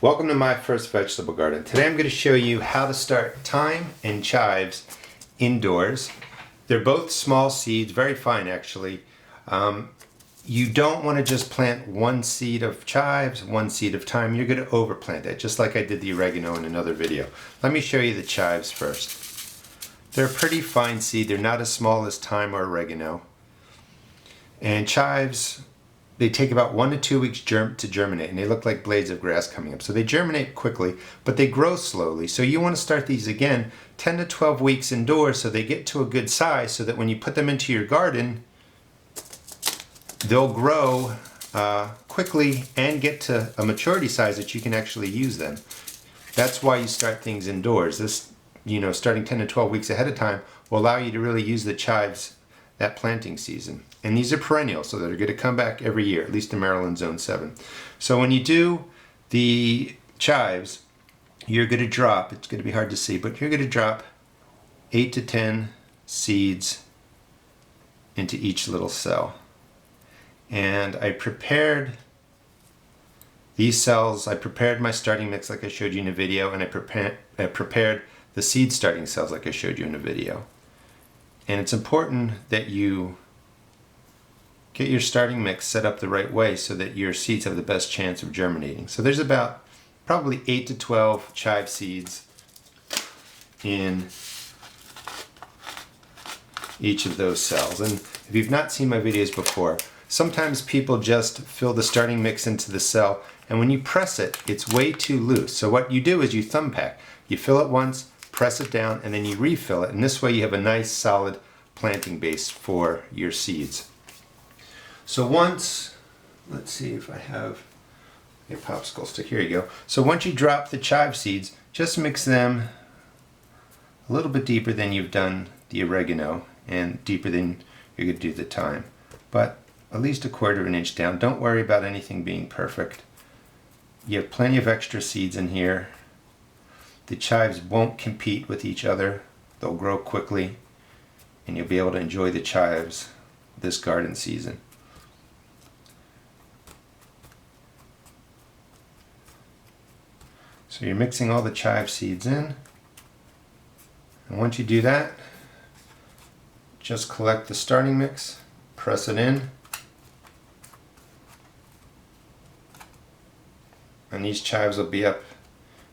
Welcome to my first vegetable garden. Today I'm going to show you how to start thyme and chives indoors. They're both small seeds, very fine actually. You don't want to just plant one seed of chives, one seed of thyme. You're going to overplant it, just like I did the oregano in another video. Let me show you the chives first. They're a pretty fine seed. They're not as small as thyme or oregano. And chives, they take about 1 to 2 weeks to germinate, and they look like blades of grass coming up. So they germinate quickly, but they grow slowly. So you want to start these again 10 to 12 weeks indoors so they get to a good size so that when you put them into your garden, they'll grow quickly and get to a maturity size that you can actually use them. That's why you start things indoors. This, starting 10 to 12 weeks ahead of time will allow you to really use the chives that planting season. And these are perennial, so they're going to come back every year, at least in Maryland Zone 7. So when you do the chives, you're going to drop, it's going to be hard to see, but you're going to drop 8 to 10 seeds into each little cell. And I prepared these cells, I prepared my starting mix like I showed you in a video, and I prepared the seed starting cells like I showed you in a video. And it's important that you get your starting mix set up the right way so that your seeds have the best chance of germinating. So there's about probably 8 to 12 chive seeds in each of those cells. And if you've not seen my videos before, sometimes people just fill the starting mix into the cell, and when you press it, it's way too loose. So what you do is you thumb pack. You fill it once, press it down, and then you refill it, and this way you have a nice solid planting base for your seeds. So once, let's see if I have a popsicle stick, here you go. So once you drop the chive seeds, just mix them a little bit deeper than you've done the oregano and deeper than you're going to do the thyme, but at least 1/4 inch down. Don't worry about anything being perfect. You have plenty of extra seeds in here. The chives won't compete with each other. They'll grow quickly, and you'll be able to enjoy the chives this garden season. So you're mixing all the chive seeds in, and once you do that, just collect the starting mix, press it in, and these chives will be up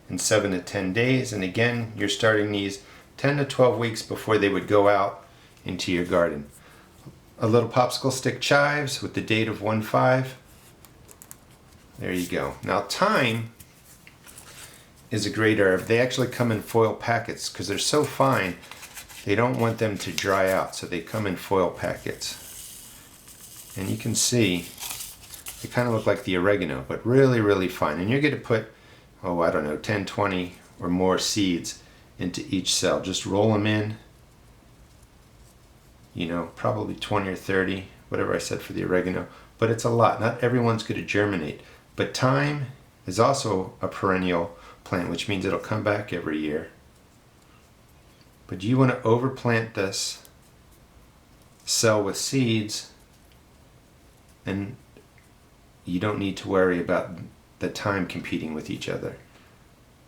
in 7 to 10 days. And again, you're starting these 10 to 12 weeks before they would go out into your garden. A little popsicle stick chives with the date of 1/5. There you go. Now thyme is a great herb. They actually come in foil packets because they're so fine, they don't want them to dry out, so they come in foil packets. And you can see they kind of look like the oregano, but really, really fine. And you're going to put, 10, 20 or more seeds into each cell. Just roll them in, probably 20 or 30, whatever I said for the oregano. But it's a lot. Not everyone's going to germinate. But thyme is also a perennial plant, which means it'll come back every year. But you want to overplant this cell with seeds, and you don't need to worry about the thyme competing with each other.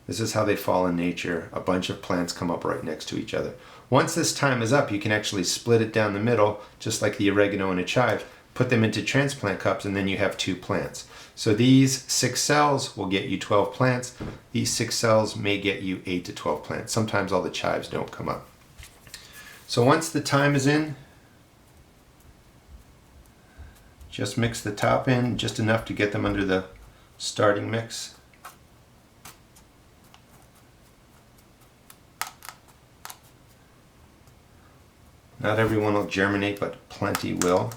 This is how they fall in nature. A bunch of plants come up right next to each other. Once this thyme is up, you can actually split it down the middle, just like the oregano and a chive, put them into transplant cups, and then you have 2 plants. So these 6 cells will get you 12 plants. These 6 cells may get you 8 to 12 plants. Sometimes all the chives don't come up. So once the thyme is in, just mix the top in just enough to get them under the starting mix. Not everyone will germinate, but plenty will.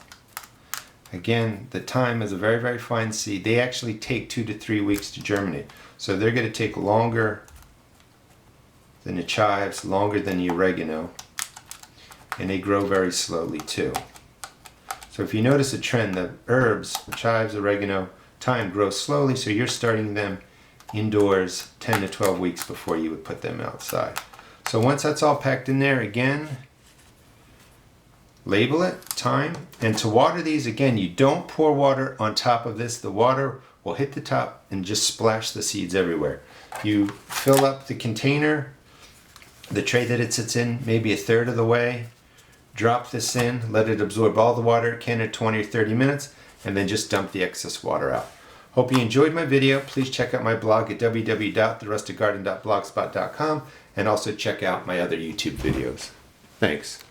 Again, the thyme is a very, very fine seed. They actually take 2 to 3 weeks to germinate. So they're going to take longer than the chives, longer than the oregano, and they grow very slowly too. So if you notice a trend, the herbs, chives, oregano, thyme grow slowly, so you're starting them indoors 10 to 12 weeks before you would put them outside. So once that's all packed in there, again, label it, thyme, and to water these, again, you don't pour water on top of this. The water will hit the top and just splash the seeds everywhere. You fill up the container, the tray that it sits in, maybe a third of the way. Drop this in, let it absorb all the water it can in 20 or 30 minutes, and then just dump the excess water out. Hope you enjoyed my video. Please check out my blog at www.therustedgarden.blogspot.com and also check out my other YouTube videos. Thanks.